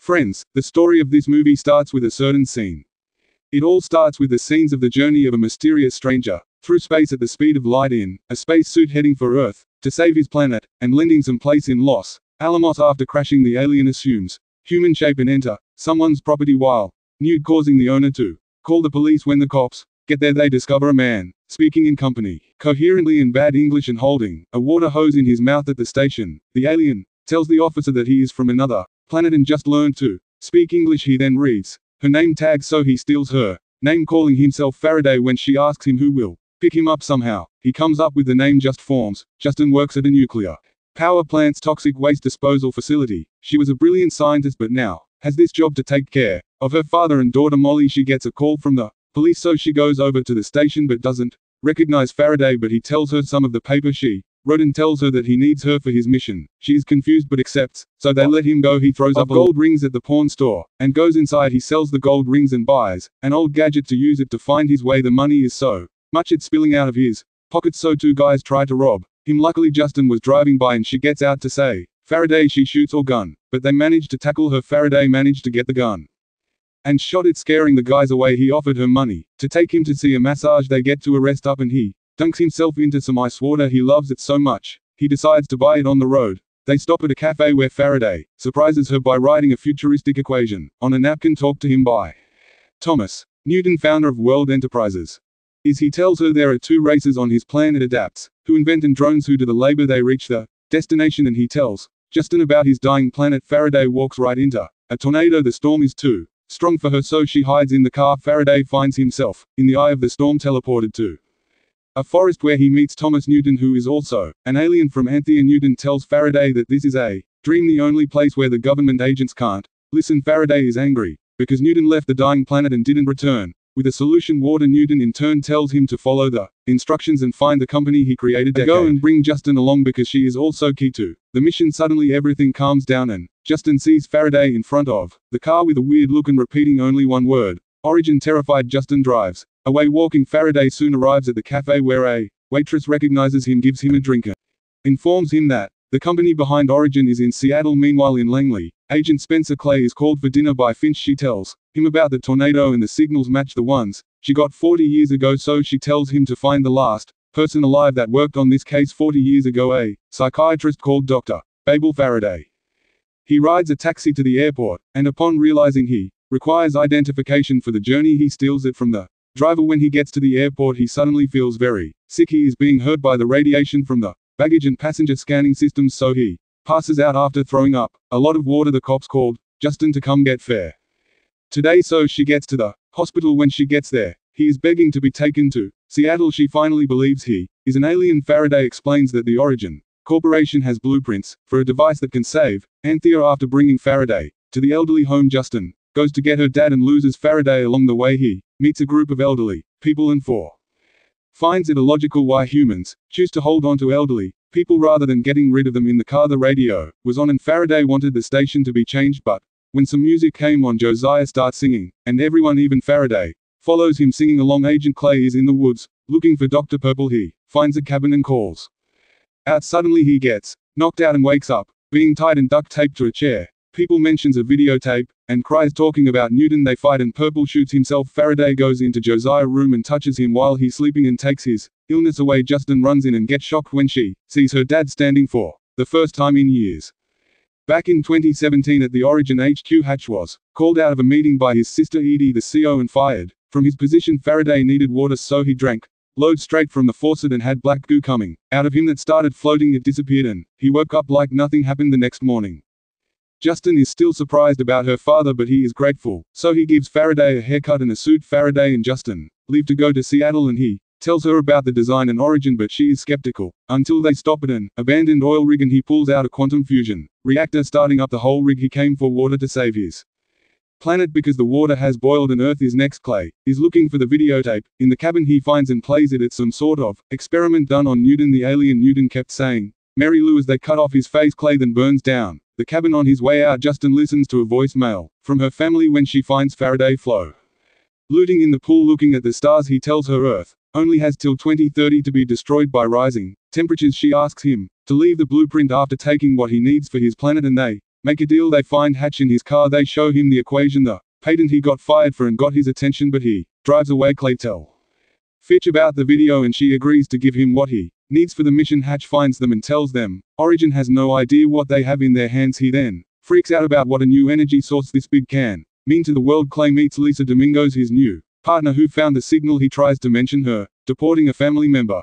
Friends, the story of this movie starts with a certain scene. It all starts with the scenes of the journey of a mysterious stranger, through space at the speed of light in a spacesuit heading for Earth, to save his planet, and lending some place in Los Alamos after crashing. The alien assumes human shape and enter someone's property while nude, causing the owner to call the police. When the cops get there, they discover a man speaking in company, coherently in bad English and holding a water hose in his mouth. At the station, the alien tells the officer that he is from another planet and just learned to speak English. He then reads her name tag, so he steals her name, calling himself Faraday. When she asks him who will pick him up, somehow he comes up with the name Just Forms. Justin works at a nuclear power plant's toxic waste disposal facility. She was a brilliant scientist but now has this job to take care of her father and daughter Molly. She gets a call from the police, so she goes over to the station but doesn't recognize Faraday. But he tells her some of the paper she wrote and tells her that he needs her for his mission. She is confused but accepts, so they let him go. He throws up gold rings at the pawn store and goes inside. He sells the gold rings and buys an old gadget to use it to find his way. The money is so much it's spilling out of his pockets, so two guys try to rob him. Luckily Justin was driving by and she gets out to say Faraday. She shoots or gun, but they manage to tackle her. Faraday managed to get the gun and shot it, scaring the guys away. He offered her money to take him to see a massage. They get to a rest up and he dunks himself into some ice water. He loves it so much, he decides to buy it on the road. They stop at a cafe where Faraday surprises her by writing a futuristic equation on a napkin. Talk to him by Thomas Newton, founder of World Enterprises. He tells her there are two races on his planet, adapts who invent and drones who do the labor. They reach the destination and he tells Justin about his dying planet. Faraday walks right into a tornado. The storm is too strong for her, so she hides in the car. Faraday finds himself in the eye of the storm, teleported to a forest where he meets Thomas Newton, who is also an alien from Anthea. Newton tells Faraday that this is a dream, the only place where the government agents can't listen. Faraday is angry because Newton left the dying planet and didn't return with a solution water. Newton in turn tells him to follow the instructions and find the company he created. They go and bring Justin along because she is also key to the mission. Suddenly everything calms down and Justin sees Faraday in front of the car with a weird look and repeating only one word, Origin. Terrified, Justin drives away walking. Faraday soon arrives at the cafe where a waitress recognizes him, gives him a drink and informs him that the company behind Origin is in Seattle. Meanwhile in Langley, Agent Spencer Clay is called for dinner by Finch. She tells him about the tornado and the signals match the ones she got 40 years ago, so she tells him to find the last person alive that worked on this case 40 years ago, a psychiatrist called Dr. Babel Faraday. He rides a taxi to the airport, and upon realizing he requires identification for the journey, he steals it from the driver. When he gets to the airport, he suddenly feels very sick. He is being hurt by the radiation from the baggage and passenger scanning systems, so he passes out after throwing up a lot of water. The cops called Justin to come get Fair today, so she gets to the hospital. When she gets there, he is begging to be taken to Seattle. She finally believes he is an alien. Faraday explains that the Origin Corporation has blueprints for a device that can save Anthea. After bringing Faraday to the elderly home, Justin goes to get her dad and loses Faraday. Along the way he meets a group of elderly people and finds it illogical why humans choose to hold on to elderly people rather than getting rid of them. In the car the radio was on and Faraday wanted the station to be changed, but when some music came on, Josiah starts singing, and everyone, even Faraday, follows him singing along. Agent Clay is in the woods looking for Dr. Purple. He finds a cabin and calls out. Suddenly he gets knocked out and wakes up, being tied and duct taped to a chair. People mentions a videotape and cries talking about Newton. They fight and Purple shoots himself. Faraday goes into Josiah's room and touches him while he's sleeping and takes his illness away. Justin runs in and gets shocked when she sees her dad standing for the first time in years. Back in 2017 at the Origin HQ, Hatch was called out of a meeting by his sister Edie, the CO, and fired from his position. Faraday needed water, so he drank loads straight from the faucet and had black goo coming out of him that started floating. It disappeared and he woke up like nothing happened the next morning. Justin is still surprised about her father, but he is grateful, so he gives Faraday a haircut and a suit. Faraday and Justin leave to go to Seattle and he tells her about the design and Origin, but she is skeptical until they stop at an abandoned oil rig and he pulls out a quantum fusion reactor, starting up the whole rig. He came for water to save his planet because the water has boiled and Earth is next. Clay is looking for the videotape in the cabin. He finds and plays it. It's some sort of experiment done on Newton, the alien. Newton kept saying Mary Lou as they cut off his face. Clay then burns down the cabin. On his way out, Justin listens to a voicemail from her family when she finds Faraday floating in the pool looking at the stars. He tells her Earth only has till 2030 to be destroyed by rising temperatures. She asks him to leave the blueprint after taking what he needs for his planet, and they make a deal. They find Hatch in his car. They show him the equation, the patent he got fired for, and got his attention, but he drives away. Clay tells Fitch about the video and she agrees to give him what he needs for the mission. Hatch finds them and tells them Origin has no idea what they have in their hands. He then freaks out about what a new energy source this big can mean to the world. Clay meets Lisa Domingos, his new partner, who found the signal. He tries to mention her deporting a family member,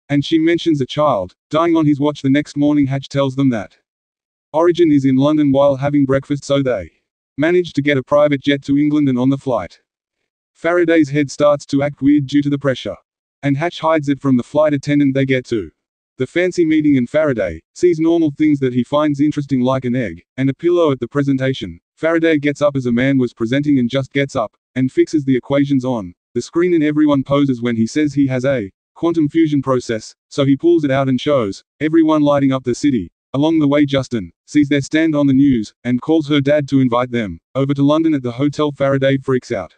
and she mentions a child dying on his watch. The next morning, Hatch tells them that Origin is in London while having breakfast, so they manage to get a private jet to England, and on the flight, Faraday's head starts to act weird due to the pressure, and Hatch hides it from the flight attendant. They get to the fancy meeting and Faraday sees normal things that he finds interesting, like an egg and a pillow at the presentation. Faraday gets up as a man was presenting and just gets up and fixes the equations on the screen, and everyone poses when he says he has a quantum fusion process, so he pulls it out and shows everyone, lighting up the city. Along the way, Justin sees their stand on the news and calls her dad to invite them over to London. At the hotel, Faraday freaks out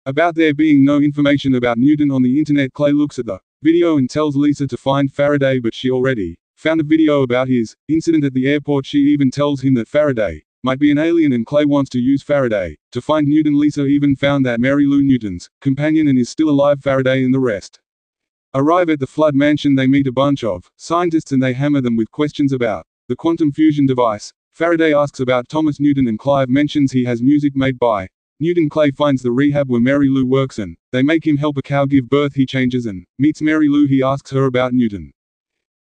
about there being no information about Newton on the internet. Clay looks at the video and tells Lisa to find Faraday, but she already found a video about his incident at the airport. She even tells him that Faraday might be an alien, and Clay wants to use Faraday to find Newton. Lisa even found that Mary Lou, Newton's companion, and is still alive. Faraday and the rest arrive at the Flood mansion. They meet a bunch of scientists and they hammer them with questions about the quantum fusion device. Faraday asks about Thomas Newton and Clive mentions he has music made by Newton. Clay finds the rehab where Mary Lou works and they make him help a cow give birth. He changes and meets Mary Lou. He asks her about Newton,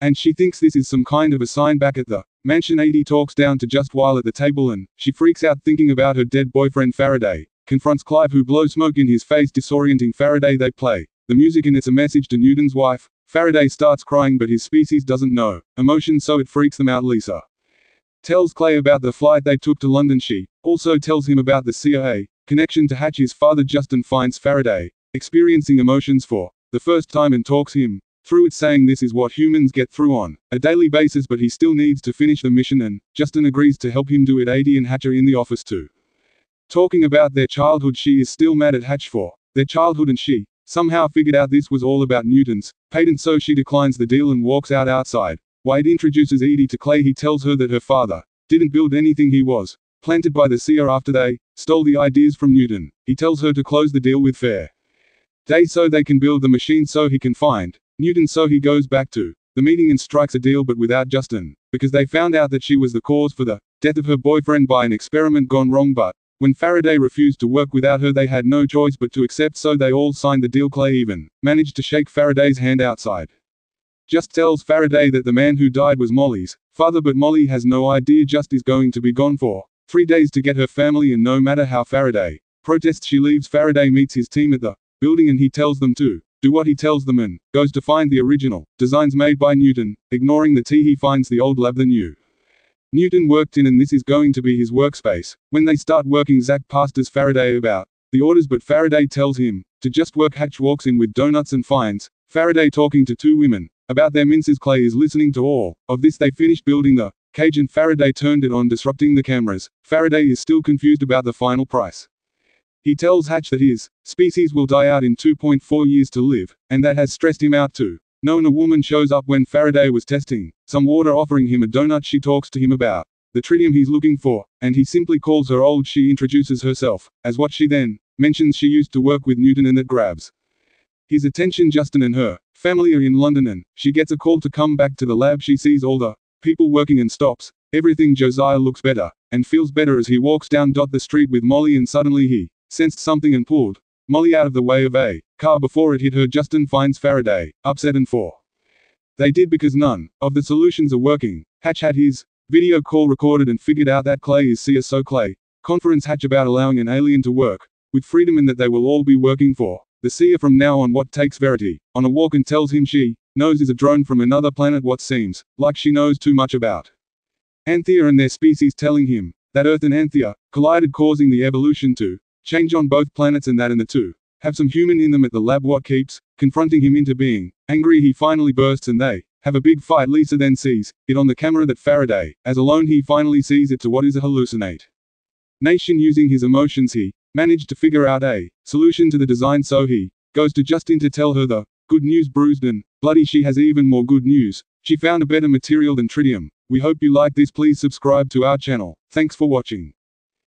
and she thinks this is some kind of a sign. Back at the mansion, Edie talks down to Just while at the table and she freaks out thinking about her dead boyfriend. Faraday confronts Clive, who blows smoke in his face, disorienting Faraday. They play the music and it's a message to Newton's wife. Faraday starts crying, but his species doesn't know emotion, so it freaks them out. Lisa tells Clay about the flight they took to London. She also tells him about the CIA connection to Hatch. His father Justin finds Faraday experiencing emotions for the first time and talks him through it, saying this is what humans get through on a daily basis, but he still needs to finish the mission, and Justin agrees to help him do it. Edie and Hatch are in the office too, talking about their childhood. She is still mad at Hatch for their childhood, and she somehow figured out this was all about Newton's patent, so she declines the deal and walks outside. Wade introduces Edie to Clay. He tells her that her father didn't build anything, he was planted by the CIA after they stole the ideas from Newton. He tells her to close the deal with Faraday so they can build the machine so he can find Newton. So he goes back to the meeting and strikes a deal, but without Justin, because they found out that she was the cause for the death of her boyfriend by an experiment gone wrong. But when Faraday refused to work without her, they had no choice but to accept, so they all signed the deal. Clay even managed to shake Faraday's hand outside. Just tells Faraday that the man who died was Molly's father, but Molly has no idea. Just is going to be gone for 3 days to get her family, and no matter how Faraday protests, she leaves. Faraday meets his team at the building and he tells them to do what he tells them and goes to find the original designs made by Newton. Ignoring the tea, he finds the old lab the new Newton worked in, and this is going to be his workspace. When they start working, Zach pesters Faraday about the orders, but Faraday tells him to just work. Hatch walks in with donuts and finds Faraday talking to 2 women about their minces. Clay is listening to all of this. They finished building the cage and Faraday turned it on, disrupting the cameras. Faraday is still confused about the final price. He tells Hatch that his species will die out in 2.4 years to live, and that has stressed him out too. Knowing a woman shows up when Faraday was testing some water, offering him a donut. She talks to him about the tritium he's looking for, and he simply calls her old. She introduces herself as what she then mentions she used to work with Newton, and that grabs his attention. Justin and her family are in London and she gets a call to come back to the lab. She sees all the people working and stops everything. Josiah looks better and feels better as he walks down the street with Molly, and suddenly he sensed something and pulled Molly out of the way of a car before it hit her. Justin finds Faraday upset and for they did because none of the solutions are working. Hatch had his video call recorded and figured out that Clay is CIA, so Clay confronts Hatch about allowing an alien to work with freedom and that they will all be working for the CIA from now on. What takes Verity on a walk and tells him she knows is a drone from another planet, what seems like she knows too much about Anthea and their species, telling him that Earth and Anthea collided, causing the evolution to change on both planets, and that in the two have some human in them at the lab. What keeps confronting him into being angry, he finally bursts and they have a big fight. Lisa then sees it on the camera that Faraday as alone. He finally sees it to what is a hallucinate nation. Using his emotions, he managed to figure out a solution to the design, so he goes to Justin to tell her the good news. Bruised and bloody, she has even more good news. She found a better material than tritium, We hope you like this. Please subscribe to our channel. Thanks for watching.